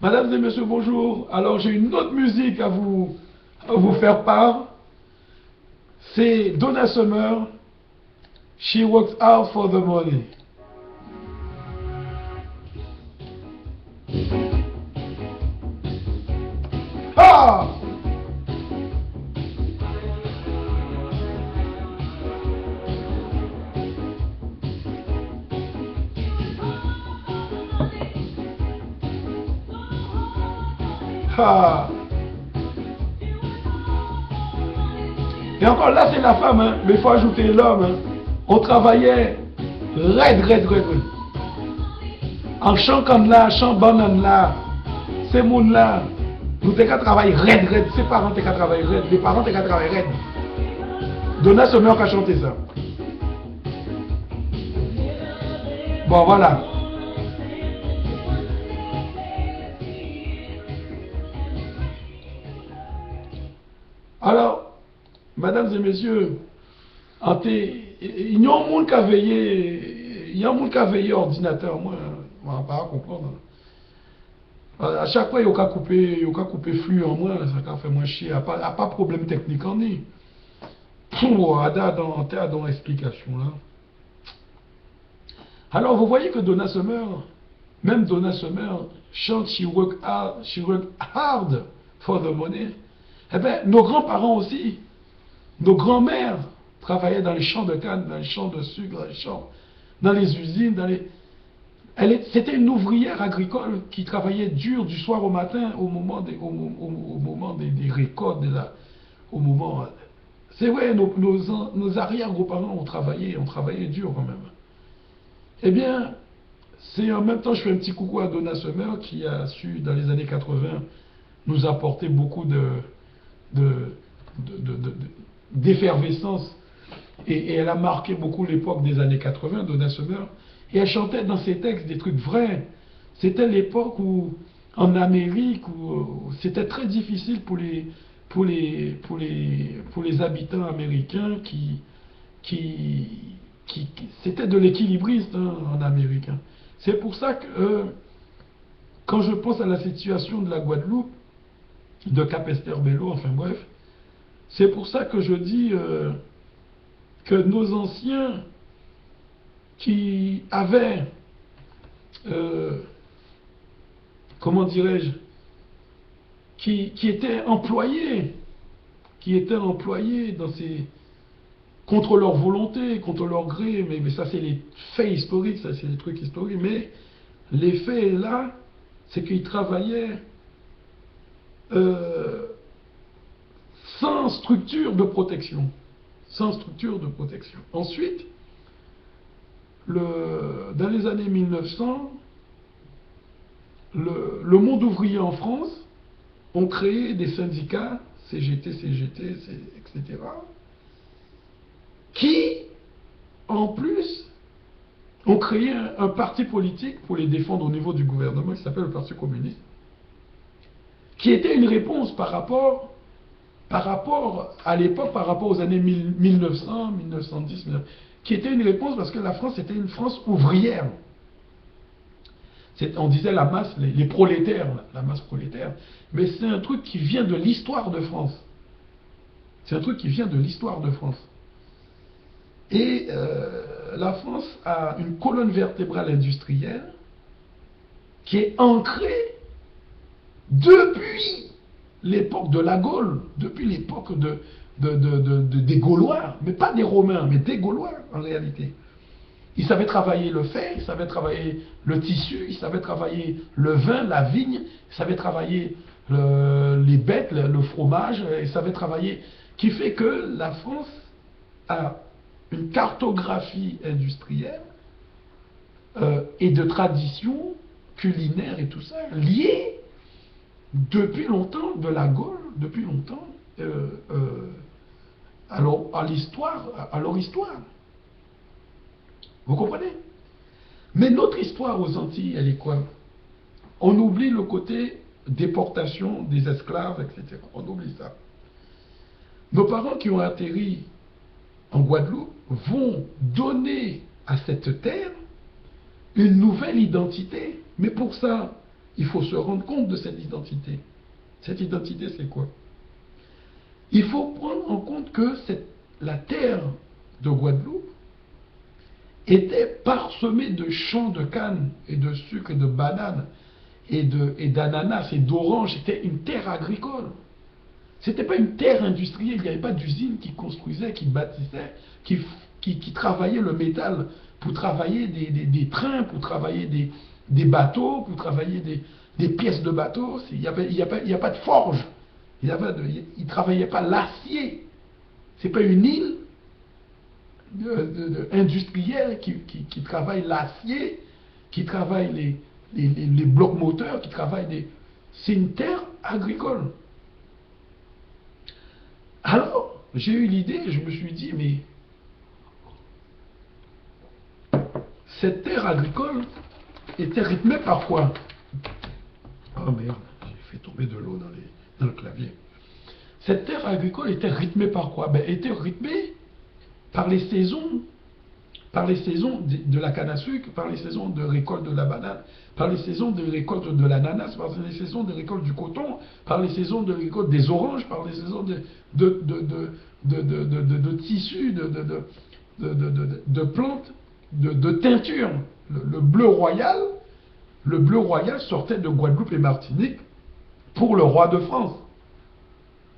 Mesdames et messieurs, bonjour. Alors j'ai une autre musique à vous faire part. C'est Donna Summer. She works hard for the money. Ah! Ah! Et encore là, c'est la femme, hein, mais il faut ajouter l'homme. Hein. On travaillait raide. En chant comme là, chant banane là, ces monde là, nous t'es qu'à travailler raide. Ses parents t'es qu'à travailler raide, les parents t'es qu'à travailler raide. Donna Summer qui a chanté ça. Bon, voilà. Alors, mesdames et messieurs, il y a un monde qui a veillé, il y a un monde qui a veillé ordinateur, moi, on va pas comprendre. À chaque fois, il y a coupé flux en moins, ça fait moins chier, à pas problème technique en est. Pour dans l'explication là. Alors, vous voyez que Donna Summer, même Donna Summer, chante she work hard for the money. Eh bien, nos grands-parents aussi, nos grands-mères travaillaient dans les champs de canne, dans les champs de sucre, dans les usines, c'était une ouvrière agricole qui travaillait dur du soir au matin au moment des récoltes, au moment. C'est vrai, nos arrière-grands-parents ont travaillé dur quand même. Eh bien, c'est en même temps, je fais un petit coucou à Donna Summer qui a su, dans les années 80, nous apporter beaucoup de- d'effervescence. Et elle a marqué beaucoup l'époque des années 80, Donna Summer. Et elle chantait dans ses textes des trucs vrais. C'était l'époque où, en Amérique, où c'était très difficile pour les habitants américains c'était de l'équilibriste hein, en Amérique. Hein. C'est pour ça que quand je pense à la situation de la Guadeloupe, de Capesterre-Belle-Eau, enfin bref, c'est pour ça que je dis que nos anciens qui avaient, euh, comment dirais-je, qui étaient employés dans ces, contre leur volonté, contre leur gré, mais ça c'est les faits historiques, ça c'est les trucs historiques, mais les faits là, c'est qu'ils travaillaient euh, sans structure de protection. Sans structure de protection. Ensuite, dans les années 1900, le monde ouvrier en France ont créé des syndicats, CGT, etc., qui, en plus, ont créé un parti politique pour les défendre au niveau du gouvernement qui s'appelle le Parti communiste, qui était une réponse par rapport à l'époque, par rapport aux années 1900, 1910, qui était une réponse parce que la France était une France ouvrière. On disait la masse, les prolétaires, la masse prolétaire, mais c'est un truc qui vient de l'histoire de France. C'est un truc qui vient de l'histoire de France. Et la France a une colonne vertébrale industrielle qui est ancrée depuis l'époque de la Gaule, depuis l'époque des Gaulois, mais pas des Romains, mais des Gaulois en réalité. Ils savaient travailler le fer, ils savaient travailler le tissu, ils savaient travailler le vin, la vigne, ils savaient travailler les bêtes, le fromage, ils savaient travailler. Qui fait que la France a une cartographie industrielle et de tradition culinaire et tout ça liée depuis longtemps de la Gaule, depuis longtemps à l'histoire, à leur histoire. Vous comprenez? Mais notre histoire aux Antilles, elle est quoi? On oublie le côté déportation des esclaves, etc. On oublie ça. Nos parents qui ont atterri en Guadeloupe vont donner à cette terre une nouvelle identité. Mais pour ça, il faut se rendre compte de cette identité. Cette identité, c'est quoi? Il faut prendre en compte que la terre de Guadeloupe était parsemée de champs de canne et de sucre et de bananes et d'ananas et d'oranges. C'était une terre agricole. C'était pas une terre industrielle. Il n'y avait pas d'usine qui construisait, qui bâtissait, qui travaillait le métal pour travailler des trains, pour travailler des bateaux, pour travailler des pièces de bateaux. Il n'y a pas de forge. Il ne travaillait pas l'acier. C'est pas une île industrielle qui travaille l'acier, qui travaille les blocs moteurs, qui travaille des... C'est une terre agricole. Alors, j'ai eu l'idée, je me suis dit, mais cette terre agricole était rythmée par quoi? Oh merde, j'ai fait tomber de l'eau dans le clavier. Cette terre agricole était rythmée par quoi? Ben, elle était rythmée par les saisons de la canne à sucre, par les saisons de récolte de la banane, par les saisons de récolte de l'ananas, par les saisons de récolte du coton, par les saisons de récolte des oranges, par les saisons de tissus, de plantes, de teintures. Le bleu royal sortait de Guadeloupe et Martinique pour le roi de France.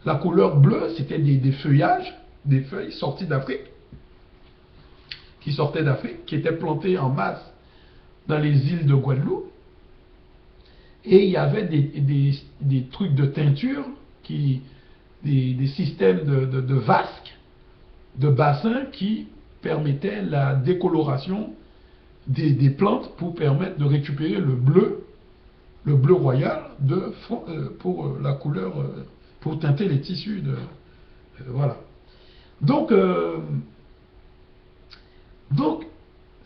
La couleur bleue, c'était des feuillages, des feuilles sorties d'Afrique, qui étaient plantées en masse dans les îles de Guadeloupe. Et il y avait des trucs de teinture, des systèmes de vasques, de bassins qui permettaient la décoloration des plantes pour permettre de récupérer le bleu royal pour la couleur, pour teinter les tissus. Voilà. Donc,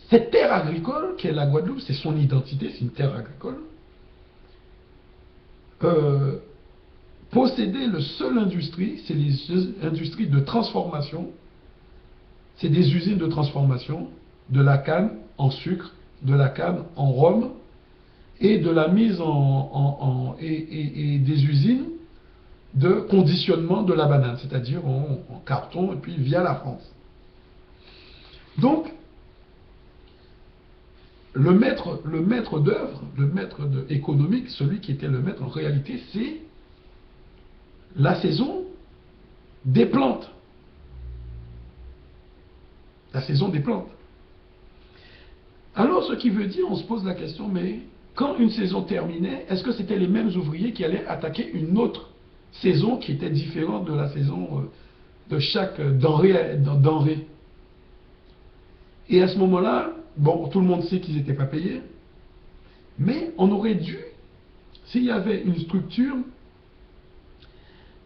cette terre agricole qu'est la Guadeloupe, c'est son identité, c'est une terre agricole. Posséder le seul industrie, c'est les industries de transformation, c'est des usines de transformation de la canne en sucre, de la canne en rhum et de la mise et des usines de conditionnement de la banane, c'est-à-dire en carton et puis via la France. Donc, le maître d'œuvre, le maître économique, celui qui était le maître en réalité, c'est la saison des plantes. La saison des plantes. Alors, ce qui veut dire, on se pose la question, mais quand une saison terminait, est-ce que c'était les mêmes ouvriers qui allaient attaquer une autre saison qui était différente de la saison de chaque denrée? Et à ce moment-là, bon, tout le monde sait qu'ils n'étaient pas payés, mais on aurait dû, s'il y avait une structure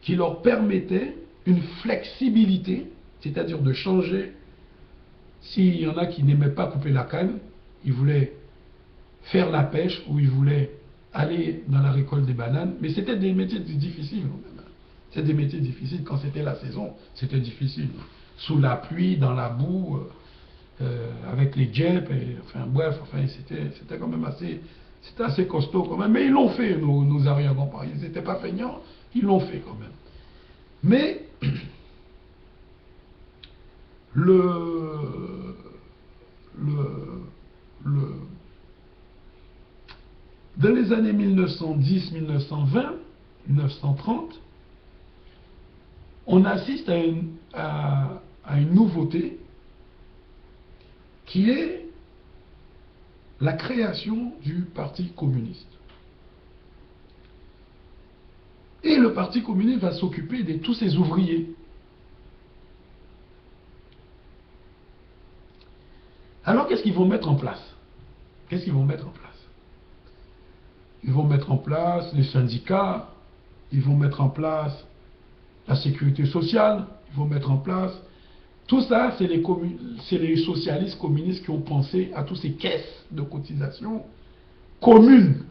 qui leur permettait une flexibilité, c'est-à-dire de changer, s'il y en a qui n'aimaient pas couper la canne, ils voulaient faire la pêche ou ils voulaient aller dans la récolte des bananes, mais c'était des métiers difficiles. C'était des métiers difficiles. Quand c'était la saison, c'était difficile. Sous la pluie, dans la boue, avec les guêpes, enfin bref, c'était quand même assez costaud quand même. Mais ils l'ont fait, nos arrière-grands-parents. Ils n'étaient pas feignants, ils l'ont fait quand même. Mais dans les années 1910, 1920, 1930, on assiste à une nouveauté qui est la création du Parti communiste. Et le Parti communiste va s'occuper de tous ses ouvriers. Alors, qu'est-ce qu'ils vont mettre en place? Qu'est-ce qu'ils vont mettre en place? Ils vont mettre en place les syndicats, ils vont mettre en place la sécurité sociale, ils vont mettre en place... Tout ça, c'est les socialistes communistes qui ont pensé à toutes ces caisses de cotisation communes,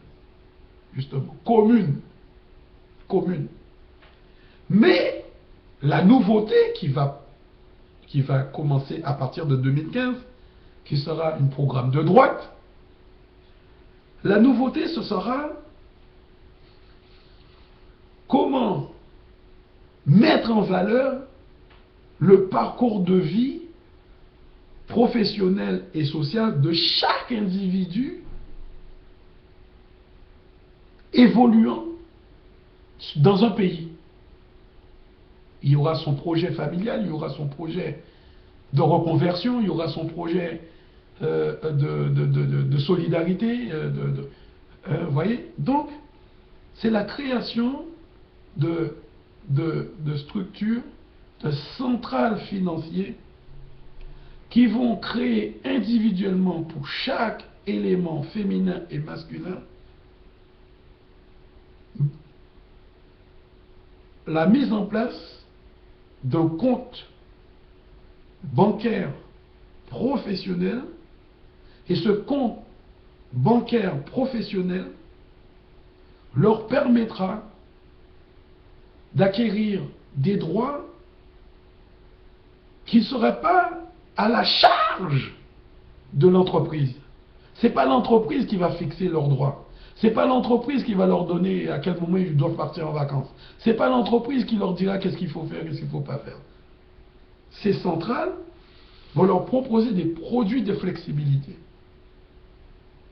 justement, communes. Mais la nouveauté qui va commencer à partir de 2015, qui sera un programme de droite, la nouveauté, ce sera comment mettre en valeur le parcours de vie professionnel et social de chaque individu évoluant dans un pays. Il y aura son projet familial, il y aura son projet de reconversion, il y aura son projet de solidarité. Vous voyez? Donc, c'est la création de structures, de centrales financières qui vont créer individuellement pour chaque élément féminin et masculin la mise en place d'un compte bancaire professionnel, et ce compte bancaire professionnel leur permettra d'acquérir des droits qui ne seraient pas à la charge de l'entreprise. Ce n'est pas l'entreprise qui va fixer leurs droits. Ce n'est pas l'entreprise qui va leur donner à quel moment ils doivent partir en vacances. Ce n'est pas l'entreprise qui leur dira qu'est-ce qu'il faut faire, qu'est-ce qu'il ne faut pas faire. Ces centrales vont leur proposer des produits de flexibilité.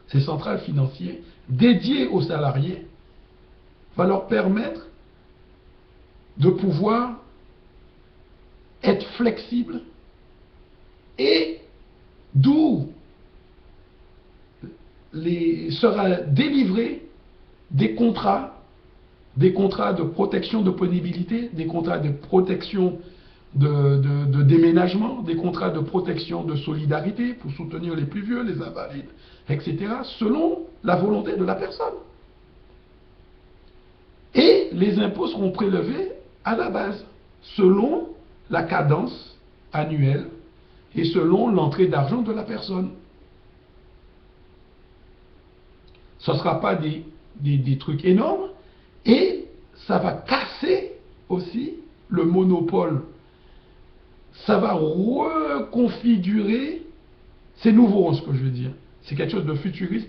Ces centrales financières dédiées aux salariés vont leur permettre de pouvoir être flexibles, et d'où sera délivré des contrats de protection de pénibilité, des contrats de protection de déménagement, des contrats de protection de solidarité pour soutenir les plus vieux, les invalides, etc., selon la volonté de la personne. Et les impôts seront prélevés à la base, selon la cadence annuelle et selon l'entrée d'argent de la personne. Ce ne sera pas des trucs énormes, et ça va casser aussi le monopole. Ça va reconfigurer, c'est nouveau ce que je veux dire, c'est quelque chose de futuriste,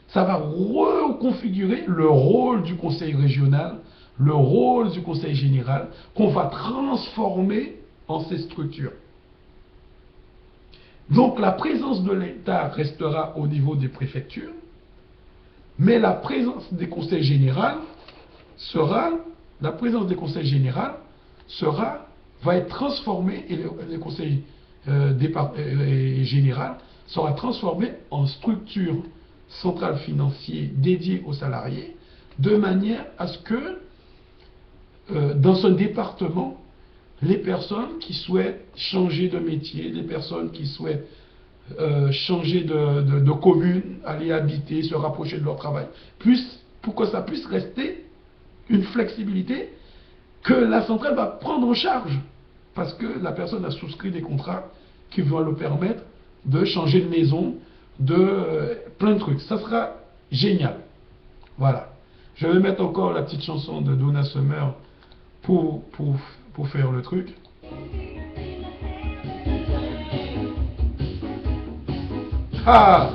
ça va reconfigurer le rôle du conseil régional, le rôle du conseil général, qu'on va transformer en ces structures. Donc la présence de l'État restera au niveau des préfectures, mais la présence des conseils généraux va être transformée, et le conseil général sera transformé en structure centrale financière dédiée aux salariés, de manière à ce que dans ce département, les personnes qui souhaitent changer de métier, les personnes qui souhaitent changer de commune, aller habiter, se rapprocher de leur travail, pour que ça puisse rester une flexibilité que la centrale va prendre en charge, parce que la personne a souscrit des contrats qui vont le permettre de changer de maison, de plein de trucs. Ça sera génial. Voilà. Je vais mettre encore la petite chanson de Donna Summer pour faire le truc. Ah,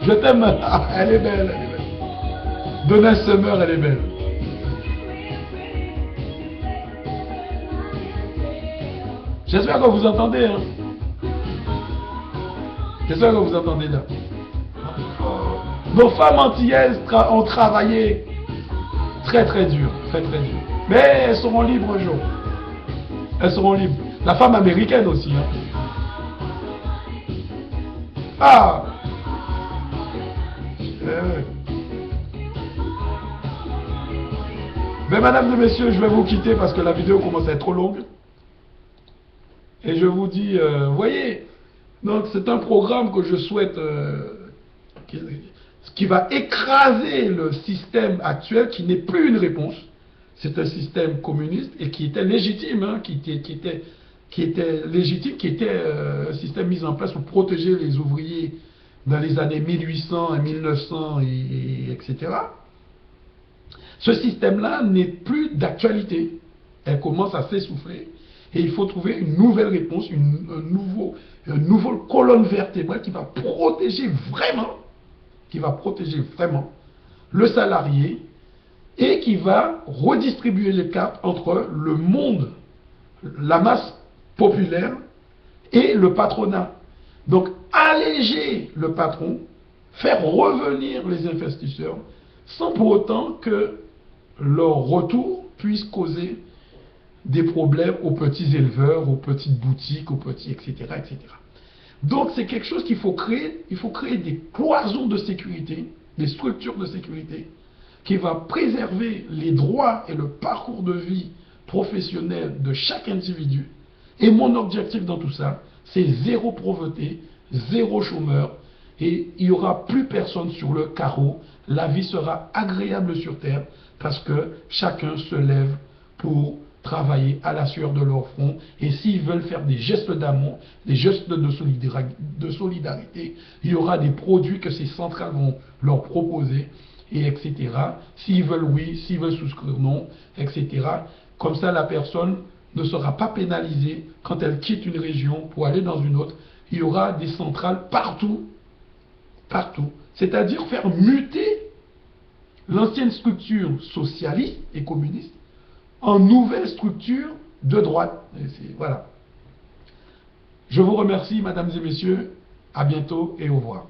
je t'aime. Ah, elle est belle, elle est belle. Donna Summer, elle est belle. J'espère que vous entendez. Hein. J'espère que vous entendez là. Nos femmes antillaises ont travaillé très très dur, très très dur. Mais elles seront libres un jour. Elles seront libres. La femme américaine aussi. Hein. Ah! Mais mesdames et messieurs, je vais vous quitter parce que la vidéo commence à être trop longue. Et je vous dis, voyez, donc c'est un programme que je souhaite, qui va écraser le système actuel qui n'est plus une réponse. C'est un système communiste et qui était légitime, hein, qui était un système mis en place pour protéger les ouvriers dans les années 1800 et 1900, etc. Ce système-là n'est plus d'actualité. Elle commence à s'essouffler. Et il faut trouver une nouvelle réponse, une nouvelle colonne vertébrale qui va protéger vraiment le salarié et qui va redistribuer les cartes entre le monde, la masse populaire et le patronat. Donc, alléger le patron, faire revenir les investisseurs, sans pour autant que leur retour puisse causer des problèmes aux petits éleveurs, aux petites boutiques, aux petits, etc., etc. Donc, c'est quelque chose qu'il faut créer. Il faut créer des cloisons de sécurité, des structures de sécurité, qui va préserver les droits et le parcours de vie professionnel de chaque individu. Et mon objectif dans tout ça, c'est zéro pauvreté, zéro chômeur, et il n'y aura plus personne sur le carreau. La vie sera agréable sur terre parce que chacun se lève pour travailler à la sueur de leur front. Et s'ils veulent faire des gestes d'amour, des gestes de solidarité, il y aura des produits que ces centrales vont leur proposer, et etc. S'ils veulent oui, s'ils veulent souscrire non, etc. Comme ça, la personne ne sera pas pénalisée quand elle quitte une région pour aller dans une autre. Il y aura des centrales partout, partout. C'est-à-dire faire muter l'ancienne structure socialiste et communiste en nouvelle structure de droite. Voilà. Je vous remercie, mesdames et messieurs. À bientôt et au revoir.